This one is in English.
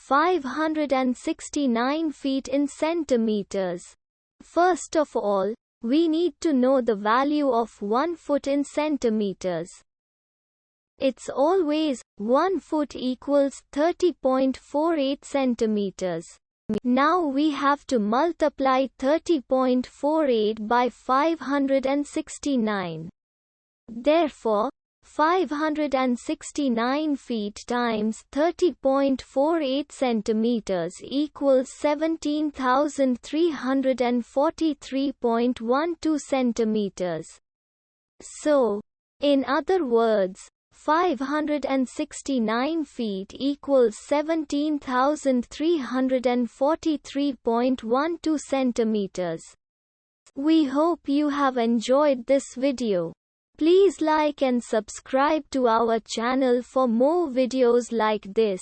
569 feet in centimeters. First of all, we need to know the value of 1 foot in centimeters. It's always 1 foot equals 30.48 centimeters. Now we have to multiply 30.48 by 569. Therefore, 569 feet times 30.48 centimeters equals 17,343.12 centimeters. So, in other words, 569 feet equals 17,343.12 centimeters. We hope you have enjoyed this video. Please like and subscribe to our channel for more videos like this.